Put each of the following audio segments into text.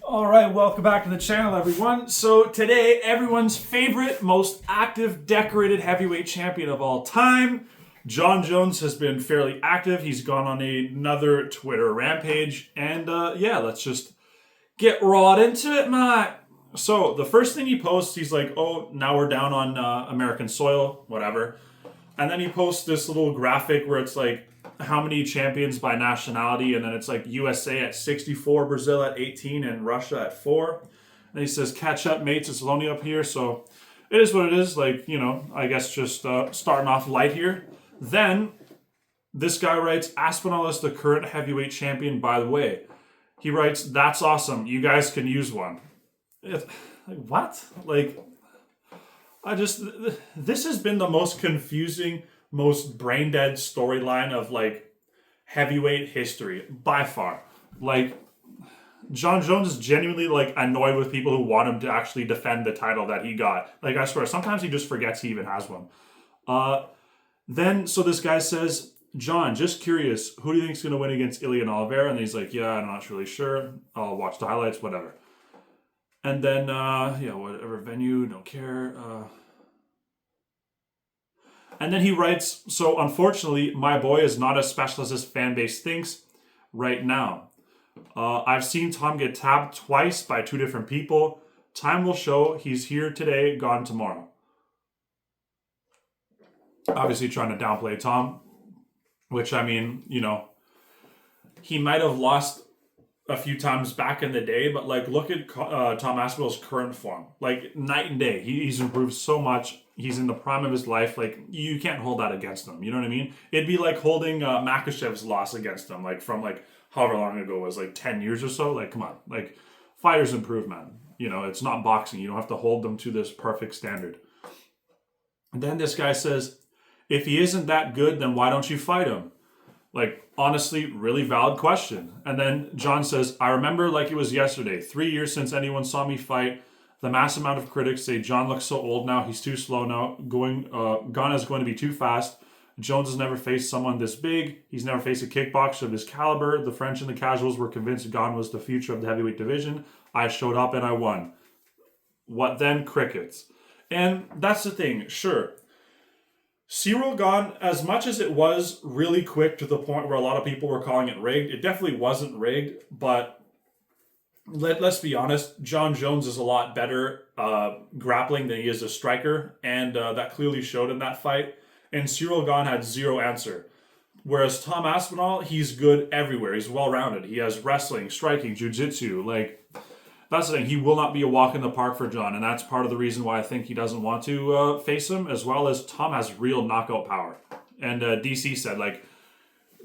All right, welcome back to the channel, everyone. So today, everyone's favorite, most active, decorated heavyweight champion of all time, Jon Jones, has been fairly active. He's gone on another Twitter rampage, and yeah, let's just get right into it, mate. So the first thing he posts, he's like, "Oh, now we're down on American soil, whatever," and then he posts this little graphic where it's like how many champions by nationality, and then it's like USA at 64, Brazil at 18, and Russia at 4. And he says, "Catch up, mates, it's lonely up here." So it is what it is. Like, I guess just starting off light here. Then this guy writes, "Aspinall is the current heavyweight champion, by the way." He writes, "That's awesome. You guys can use one." What? This has been the most confusing, most brain dead storyline of heavyweight history by far. Jon Jones is genuinely annoyed with people who want him to actually defend the title that he got. I swear, sometimes he just forgets he even has one. So this guy says, "John, just curious, who do you think is going to win against Ilian Oliveira?" And he's like, "Yeah, I'm not really sure. I'll watch the highlights, whatever." And then, whatever venue, don't care. And then he writes, "So unfortunately, my boy is not as special as his fan base thinks right now. I've seen Tom get tabbed twice by 2 different people. Time will show. He's here today, gone tomorrow." Obviously trying to downplay Tom, which, he might have lost a few times back in the day, but look at Tom Aspinall's current form. Night and day. He's improved so much. He's in the prime of his life. You can't hold that against him. You know what I mean? It'd be like holding Makhachev's loss against him, from however long ago it was, 10 years or so. Come on. Fighters improve, man. It's not boxing. You don't have to hold them to this perfect standard. And then this guy says, "If he isn't that good, then why don't you fight him?" Honestly, really valid question. And then John says, "I remember like it was yesterday. 3 years since anyone saw me fight. The mass amount of critics say John looks so old now. He's too slow now. Ghana is going to be too fast. Jones has never faced someone this big. He's never faced a kickboxer of his caliber. The French and the casuals were convinced Ghana was the future of the heavyweight division. I showed up and I won. What then? Crickets." And that's the thing. Sure, Cyril Gane, as much as it was really quick to the point where a lot of people were calling it rigged, it definitely wasn't rigged, but let's be honest, Jon Jones is a lot better grappling than he is a striker, and that clearly showed in that fight, and Cyril Gane had zero answer. Whereas Tom Aspinall, he's good everywhere. He's well-rounded. He has wrestling, striking, jiu-jitsu, that's the thing. He will not be a walk in the park for John, and that's part of the reason why I think he doesn't want to face him, as well as Tom has real knockout power. And DC said,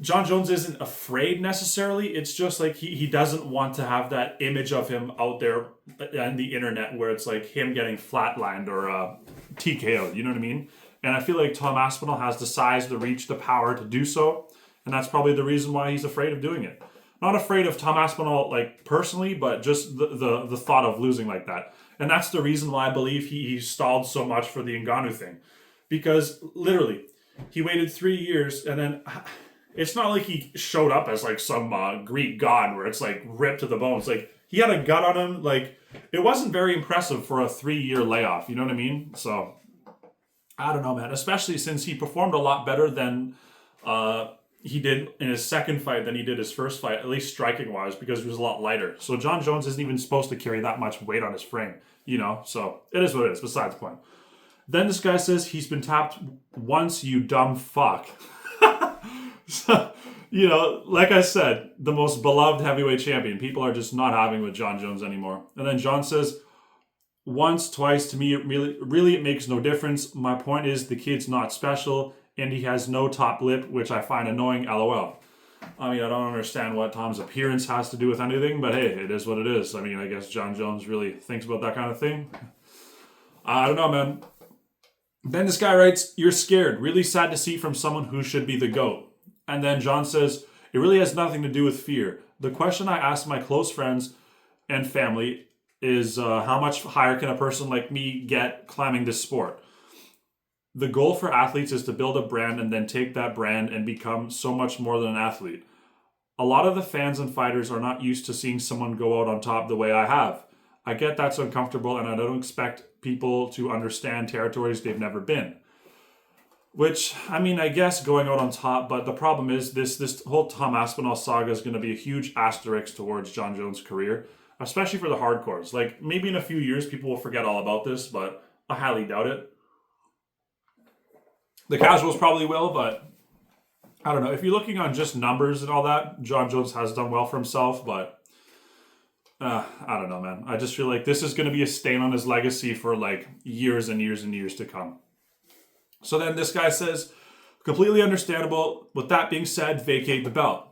Jon Jones isn't afraid necessarily. It's just he doesn't want to have that image of him out there on the internet where it's him getting flatlined or TKO'd. You know what I mean? And I feel like Tom Aspinall has the size, the reach, the power to do so, and that's probably the reason why he's afraid of doing it. Not afraid of Tom Aspinall personally, but just the thought of losing like that. And that's the reason why I believe he stalled so much for the Ngannou thing. Because literally, he waited 3 years, and then it's not like he showed up as some Greek god where it's ripped to the bones. He had a gut on him. It wasn't very impressive for a 3-year layoff. You know what I mean? So I don't know, man. Especially since he performed a lot better than he did in his second fight than he did his first fight, at least striking-wise, because he was a lot lighter. So Jon Jones isn't even supposed to carry that much weight on his frame, So it is what it is, besides the point. Then this guy says, "He's been tapped once, you dumb fuck." So, like I said, the most beloved heavyweight champion. People are just not having with Jon Jones anymore. And then John says, "Once, twice, to me, really it makes no difference. My point is the kid's not special, and he has no top lip, which I find annoying, lol." I don't understand what Tom's appearance has to do with anything, but hey, it is what it is. I guess Jon Jones really thinks about that kind of thing. I don't know, man. Then this guy writes, "You're scared. Really sad to see from someone who should be the GOAT." And then John says, "It really has nothing to do with fear. The question I ask my close friends and family is how much higher can a person like me get climbing this sport? The goal for athletes is to build a brand and then take that brand and become so much more than an athlete. A lot of the fans and fighters are not used to seeing someone go out on top the way I have. I get that's uncomfortable, and I don't expect people to understand territories they've never been. Which, I mean, I guess going out on top, but the problem is this whole Tom Aspinall saga is going to be a huge asterisk towards John Jones' career, especially for the hardcores. Like, maybe in a few years people will forget all about this, but I highly doubt it. The casuals probably will, but I don't know. If you're looking on just numbers and all that, John Jones has done well for himself, but I don't know, man. I just feel like this is going to be a stain on his legacy for like years and years and years to come. So then this guy says, completely understandable. With that being said, vacate the belt.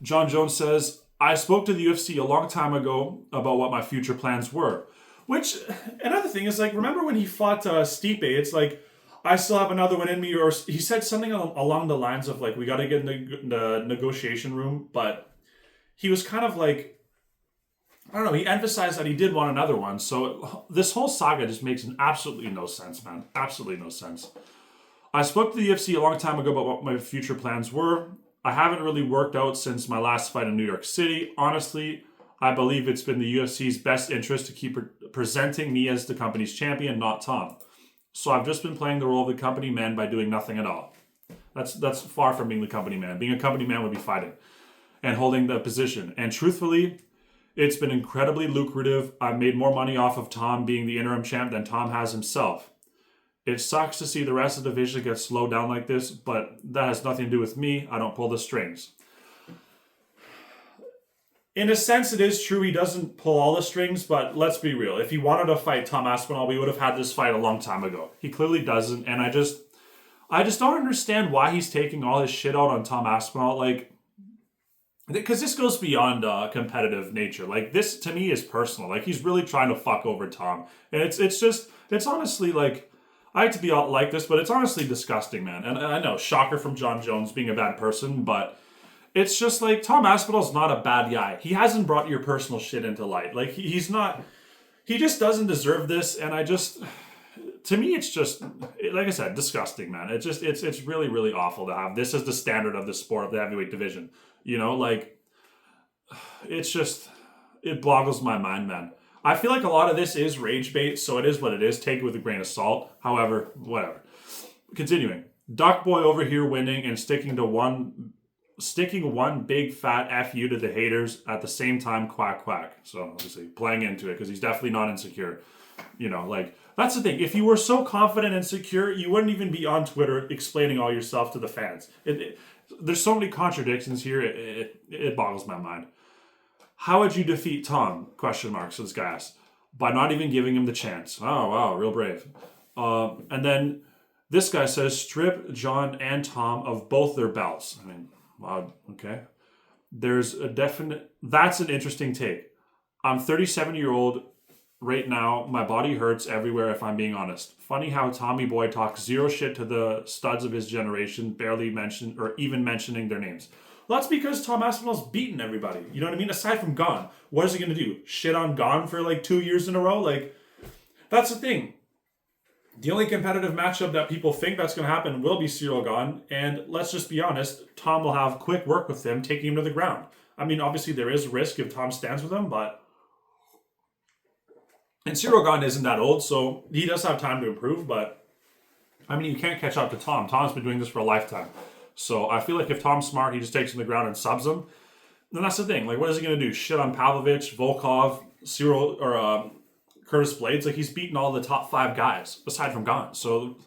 John Jones says, I spoke to the UFC a long time ago about what my future plans were. Which, another thing is like, remember when he fought Stipe? It's like, I still have another one in me. Or he said something along the lines of like, we got to get in the negotiation room. But he was kind of like, I don't know, he emphasized that he did want another one. So this whole saga just makes absolutely no sense, man. Absolutely no sense. I spoke to the UFC a long time ago about what my future plans were. I haven't really worked out since my last fight in New York City. Honestly, I believe it's been the UFC's best interest to keep presenting me as the company's champion, not Tom. So I've just been playing the role of the company man by doing nothing at all. That's far from being the company man. Being a company man would be fighting and holding the position. And truthfully, it's been incredibly lucrative. I've made more money off of Tom being the interim champ than Tom has himself. It sucks to see the rest of the division get slowed down like this, but that has nothing to do with me. I don't pull the strings. In a sense, it is true he doesn't pull all the strings, but let's be real. If he wanted to fight Tom Aspinall, we would have had this fight a long time ago. He clearly doesn't, and I just don't understand why he's taking all his shit out on Tom Aspinall. Like, because this goes beyond competitive nature. Like, this to me is personal. Like, he's really trying to fuck over Tom, and it's honestly like, I hate to be like this, but it's honestly disgusting, man. And I know, shocker from John Jones being a bad person, but it's just like, Tom Aspinall's not a bad guy. He hasn't brought your personal shit into light. Like, he's not, he just doesn't deserve this. And to me, it's just, like I said, disgusting, man. It's really, really awful to have this as the standard of the sport of the heavyweight division. You know, like, it's just, it boggles my mind, man. I feel like a lot of this is rage bait, so it is what it is. Take it with a grain of salt. However, whatever. Continuing. Duck Boy over here winning and sticking one big fat F you to the haters at the same time, quack, quack. So, obviously, playing into it, because he's definitely not insecure. You know, like, that's the thing. If you were so confident and secure, you wouldn't even be on Twitter explaining all yourself to the fans. There's so many contradictions here, it boggles my mind. How would you defeat Tom? Question mark. So this guy asked. By not even giving him the chance. Oh, wow. Real brave. And then this guy says, strip John and Tom of both their belts. I mean, wow. Okay. There's a definite... That's an interesting take. I'm 37-year-old right now. My body hurts everywhere, if I'm being honest. Funny how Tommy Boy talks zero shit to the studs of his generation, barely mention or even mentioning their names. Well, that's because Tom Aspinall's beaten everybody. You know what I mean? Aside from Gon. What is he going to do? Shit on Gon for like 2 years in a row? Like, that's the thing. The only competitive matchup that people think that's going to happen will be Cyril Gon. And let's just be honest, Tom will have quick work with him, taking him to the ground. I mean, obviously there is risk if Tom stands with him, but... And Cyril Gon isn't that old, so he does have time to improve, but... I mean, you can't catch up to Tom. Tom's been doing this for a lifetime. So I feel like if Tom's smart, he just takes him to the ground and subs him. Then that's the thing. Like, what is he going to do? Shit on Pavlovich, Volkov, Cyril, or Curtis Blades? Like, he's beaten all the top 5 guys, aside from Gon. So,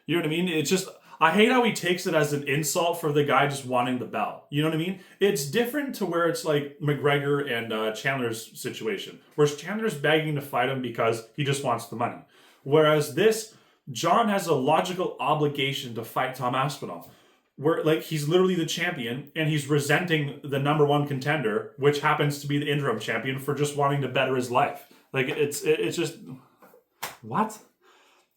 you know what I mean? It's just, I hate how he takes it as an insult for the guy just wanting the belt. You know what I mean? It's different to where it's like McGregor and Chandler's situation. Whereas Chandler's begging to fight him because he just wants the money. Whereas this, John has a logical obligation to fight Tom Aspinall. Where, like, he's literally the champion, and he's resenting the number 1 contender, which happens to be the interim champion, for just wanting to better his life. Like, it's just... What?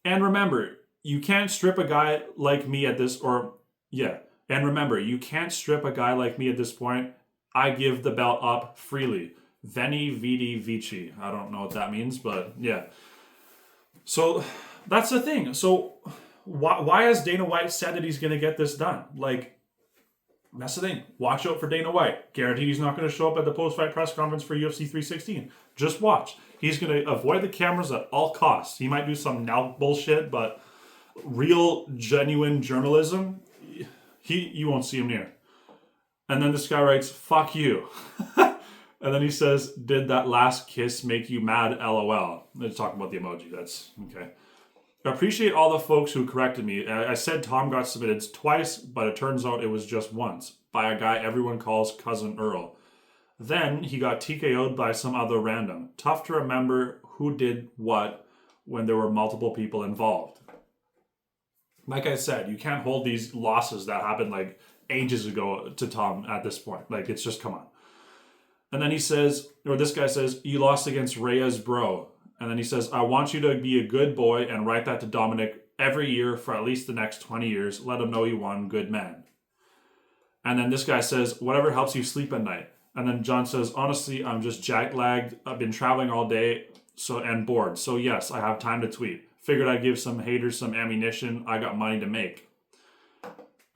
And remember, you can't strip a guy like me at this... And remember, you can't strip a guy like me at this point. I give the belt up freely. Veni, vidi, vici. I don't know what that means, but yeah. So, that's the thing. So... Why has Dana White said that he's going to get this done? Like, That's the thing. Watch out for Dana White. Guaranteed he's not going to show up at the post-fight press conference for UFC 316. Just watch. He's going to avoid the cameras at all costs. He might do some now bullshit, but real, genuine journalism, you won't see him near. And then this guy writes, "Fuck you." And then he says, "Did that last kiss make you mad? LOL." Let's talk about the emoji. That's okay. I appreciate all the folks who corrected me. I said Tom got submitted twice, but it turns out it was just once by a guy everyone calls Cousin Earl. Then he got TKO'd by some other random. Tough to remember who did what when there were multiple people involved. Like I said, you can't hold these losses that happened like ages ago to Tom at this point. Like, it's just, come on. And then he says, or this guy says, "You lost against Reyes, bro." And then he says, "I want you to be a good boy and write that to Dominic every year for at least the next 20 years. Let him know you won, good man." And then this guy says, "Whatever helps you sleep at night." And then John says, "Honestly, I'm just jet lagged. I've been traveling all day and bored. So yes, I have time to tweet. Figured I'd give some haters some ammunition. I got money to make."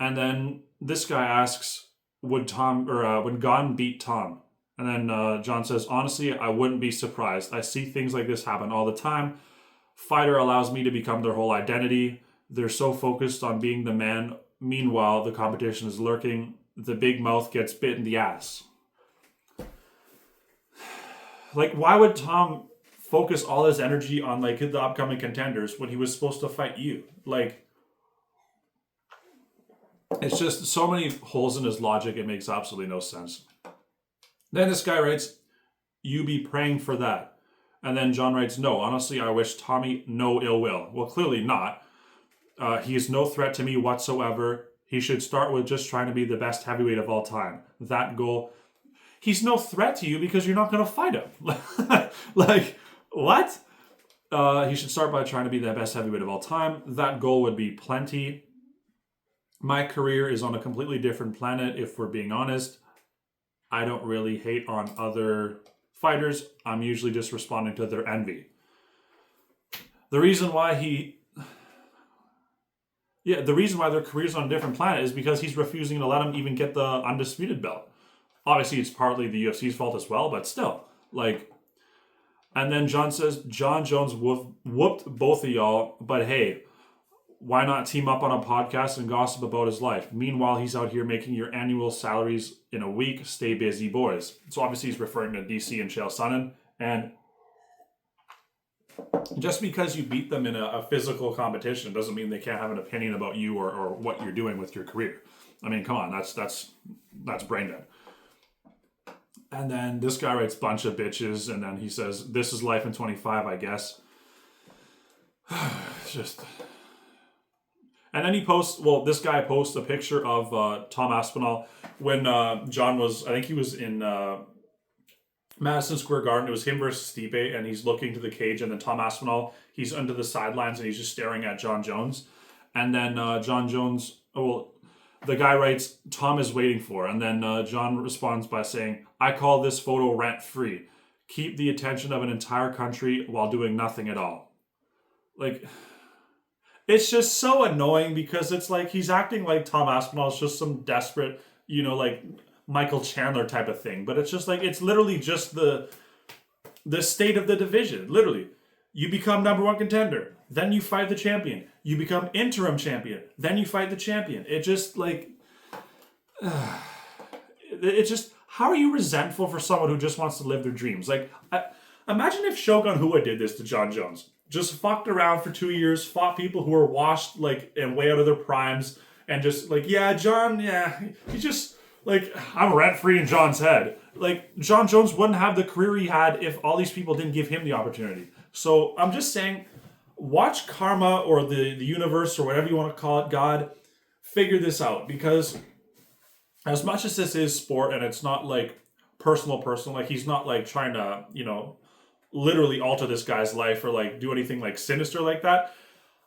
And then this guy asks, would Gon beat Tom? And then John says, "Honestly, I wouldn't be surprised. I see things like this happen all the time. Fighter allows me to become their whole identity. They're so focused on being the man. Meanwhile, the competition is lurking. The big mouth gets bit in the ass." Like, why would Tom focus all his energy on like the upcoming contenders when he was supposed to fight you? Like, it's just so many holes in his logic. It makes absolutely no sense. Then this guy writes, "You be praying for that." And then John writes, "No, honestly, I wish Tommy no ill will." Well, clearly not. "He is no threat to me whatsoever. He should start with just trying to be the best heavyweight of all time. That goal." He's no threat to you because you're not going to fight him. Like, what? He should start by trying to be the best heavyweight of all time. That goal would be plenty. My career is on a completely different planet, if we're being honest. I don't really hate on other fighters. I'm usually just responding to their envy. The reason why their career's on a different planet is because he's refusing to let him even get the undisputed belt. Obviously, it's partly the UFC's fault as well, but still, like. And then John says, "John Jones whooped both of y'all, but hey, why not team up on a podcast and gossip about his life? Meanwhile, he's out here making your annual salaries in a week. Stay busy, boys." So obviously he's referring to DC and Chael Sonnen. And just because you beat them in a physical competition doesn't mean they can't have an opinion about you or what you're doing with your career. I mean, come on, that's brain dead. And then this guy writes "bunch of bitches," and then he says, "This is life in 25, I guess." It's just... And then this guy posts a picture of Tom Aspinall when John was, I think he was in Madison Square Garden. It was him versus Stipe, and he's looking to the cage, and then Tom Aspinall, he's under the sidelines, and he's just staring at John Jones. And then John Jones, the guy writes, "Tom is waiting for," and then John responds by saying, "I call this photo rent free. Keep the attention of an entire country while doing nothing at all." Like... It's just so annoying because it's like he's acting like Tom Aspinall is just some desperate, like Michael Chandler type of thing. But it's just like, it's literally just the state of the division. Literally, you become number one contender. Then you fight the champion. You become interim champion. Then you fight the champion. It just like, it's just, how are you resentful for someone who just wants to live their dreams? Like, imagine if Shogun Rua did this to John Jones. Just fucked around for 2 years, fought people who were washed, like, and way out of their primes, and just, like, John, he just, like, I'm rent-free in John's head. Like, John Jones wouldn't have the career he had if all these people didn't give him the opportunity. So, I'm just saying, watch karma or the universe or whatever you want to call it, God, figure this out. Because as much as this is sport and it's not, like, personal, like, he's not, like, trying to, literally alter this guy's life or like do anything like sinister like that,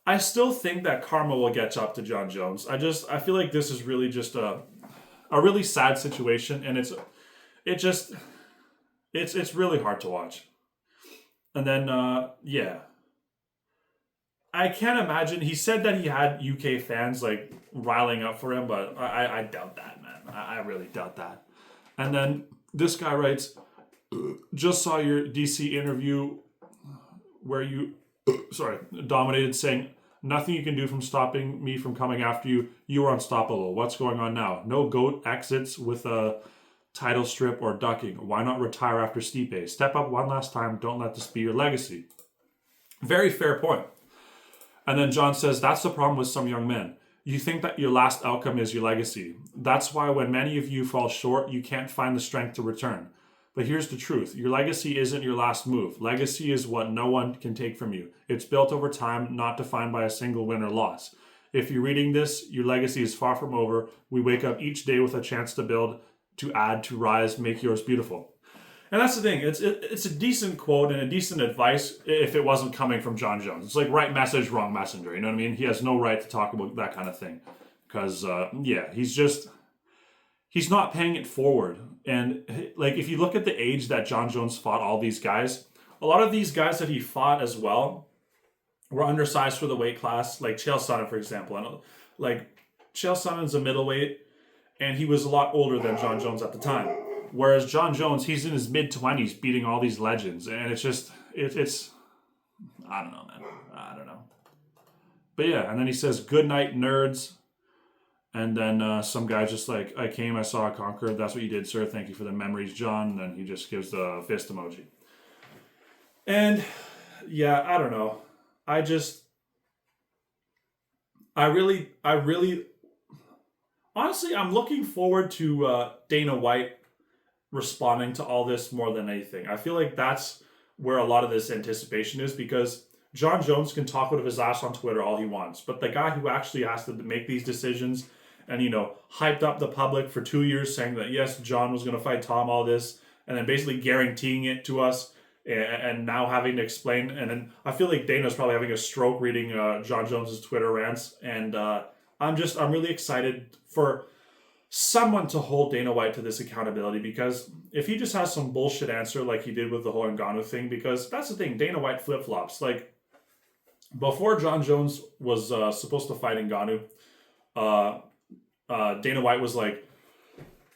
I still think that karma will catch up to John Jones. I feel like this is really just a really sad situation, and it's really hard to watch. And then I can't imagine. He said that he had UK fans like riling up for him, but I doubt that, man. man. I really doubt that. And then this guy writes, just saw your DC interview where you, dominated, saying, nothing you can do from stopping me from coming after you. You are unstoppable. What's going on now? No GOAT exits with a title strip or ducking. Why not retire after Stipe? Step up one last time. Don't let this be your legacy. Very fair point. And then John says, that's the problem with some young men. You think that your last outcome is your legacy. That's why when many of you fall short, you can't find the strength to return. But here's the truth. Your legacy isn't your last move. Legacy is what no one can take from you. It's built over time, not defined by a single win or loss. If you're reading this, your legacy is far from over. We wake up each day with a chance to build, to add, to rise, make yours beautiful. And that's the thing. It's a decent quote and a decent advice if it wasn't coming from John Jones. It's like right message, wrong messenger. You know what I mean? He has no right to talk about that kind of thing. Because, he's not paying it forward. And, like, if you look at the age that John Jones fought all these guys, a lot of these guys that he fought as well were undersized for the weight class. Like Chael Sonnen, for example. And, like, Chael Sonnen's a middleweight, and he was a lot older than John Jones at the time. Whereas John Jones, he's in his mid-20s beating all these legends. And it's just, it's I don't know, man. I don't know. But yeah, and then he says, good night, nerds. And then some guy's just like, I came, I saw, I conquered. That's what you did, sir. Thank you for the memories, John. And then he just gives the fist emoji. And yeah, I don't know. Honestly, I'm looking forward to Dana White responding to all this more than anything. I feel like that's where a lot of this anticipation is, because John Jones can talk out of his ass on Twitter all he wants, but the guy who actually has to make these decisions and, hyped up the public for 2 years saying that, yes, John was going to fight Tom, all this, and then basically guaranteeing it to us, and now having to explain. And then I feel like Dana's probably having a stroke reading John Jones's Twitter rants. And I'm really excited for someone to hold Dana White to this accountability, because if he just has some bullshit answer like he did with the whole Ngannou thing, because that's the thing, Dana White flip-flops. Like, before John Jones was supposed to fight Ngannou, Dana White was like,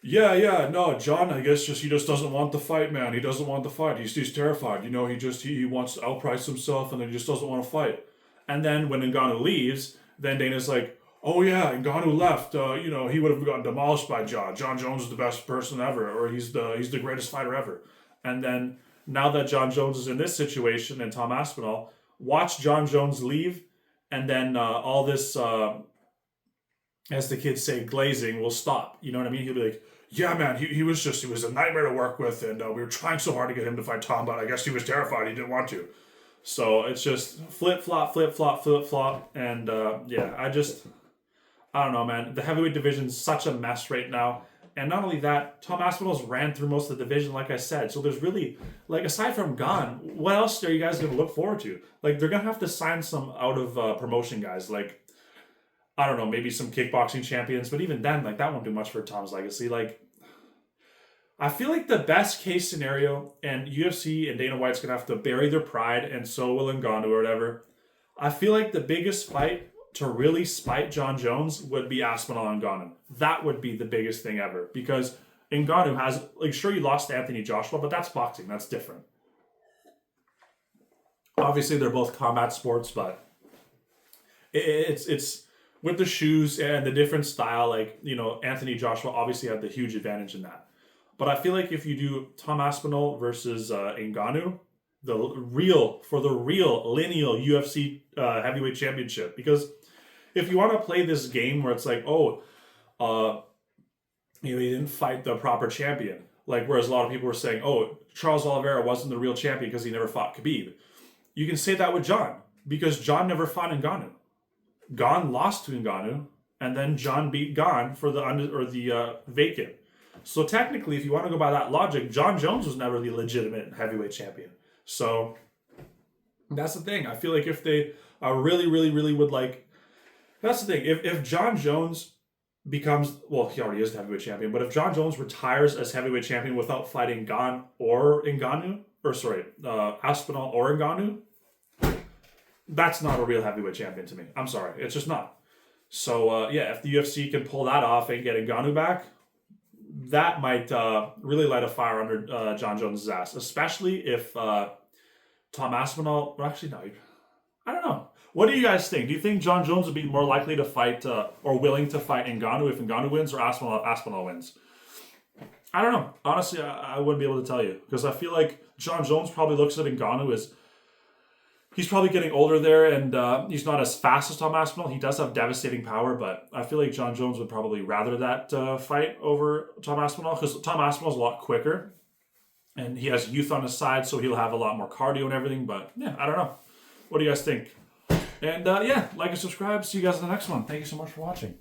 no, John, I guess he just doesn't want the fight, man. He doesn't want the fight. He's terrified. He wants to outprice himself, and then he just doesn't want to fight. And then when Ngannou leaves, then Dana's like, oh yeah, Ngannou left. He would have gotten demolished by John. John Jones is the best person ever, or he's the greatest fighter ever. And then now that John Jones is in this situation and Tom Aspinall, watch John Jones leave, and then all this, as the kids say, glazing will stop. You know what I mean? He'll be like, yeah, man, he was a nightmare to work with, and we were trying so hard to get him to fight Tom, but I guess he was terrified. He didn't want to. So it's just flip-flop, flip-flop, flip-flop, and I don't know, man. The heavyweight division is such a mess right now. And not only that, Tom Aspinall's ran through most of the division, like I said. So there's really, like, aside from Gon, what else are you guys going to look forward to? Like, they're going to have to sign some out-of-promotion guys. Like, I don't know, maybe some kickboxing champions. But even then, like, that won't do much for Tom's legacy. Like, I feel like the best case scenario, and UFC and Dana White's going to have to bury their pride, and so will Ngannou or whatever. I feel like the biggest fight to really spite John Jones would be Aspinall and Ngannou. That would be the biggest thing ever. Because Ngannou has, like, sure, you lost to Anthony Joshua, but that's boxing. That's different. Obviously, they're both combat sports, but it's with the shoes and the different style. Like, Anthony Joshua obviously had the huge advantage in that. But I feel like if you do Tom Aspinall versus Ngannou, the real lineal UFC heavyweight championship. Because if you want to play this game where it's like, he didn't fight the proper champion. Like, whereas a lot of people were saying, Charles Oliveira wasn't the real champion because he never fought Khabib. You can say that with John, because John never fought Ngannou. Gon lost to Ngannou, and then John beat Gon for the vacant. So technically, if you want to go by that logic, John Jones was never the legitimate heavyweight champion. So that's the thing. I feel like if they really, really, really would like, that's the thing. If John Jones becomes, well, he already is the heavyweight champion, but if John Jones retires as heavyweight champion without fighting Gon or Ngannou, Aspinall or Ngannou, that's not a real heavyweight champion to me. I'm sorry. It's just not. So, if the UFC can pull that off and get Ngannou back, that might really light a fire under John Jones' ass, especially if Tom Aspinall. Well, actually, no. I don't know. What do you guys think? Do you think John Jones would be more likely to fight or willing to fight Ngannou if Ngannou wins or Aspinall wins? I don't know. Honestly, I wouldn't be able to tell you because I feel like John Jones probably looks at Ngannou as he's probably getting older there and he's not as fast as Tom Aspinall. He does have devastating power, but I feel like John Jones would probably rather that fight over Tom Aspinall because Tom Aspinall's a lot quicker and he has youth on his side, so he'll have a lot more cardio and everything. But yeah, I don't know. What do you guys think? And yeah, like and subscribe. See you guys in the next one. Thank you so much for watching.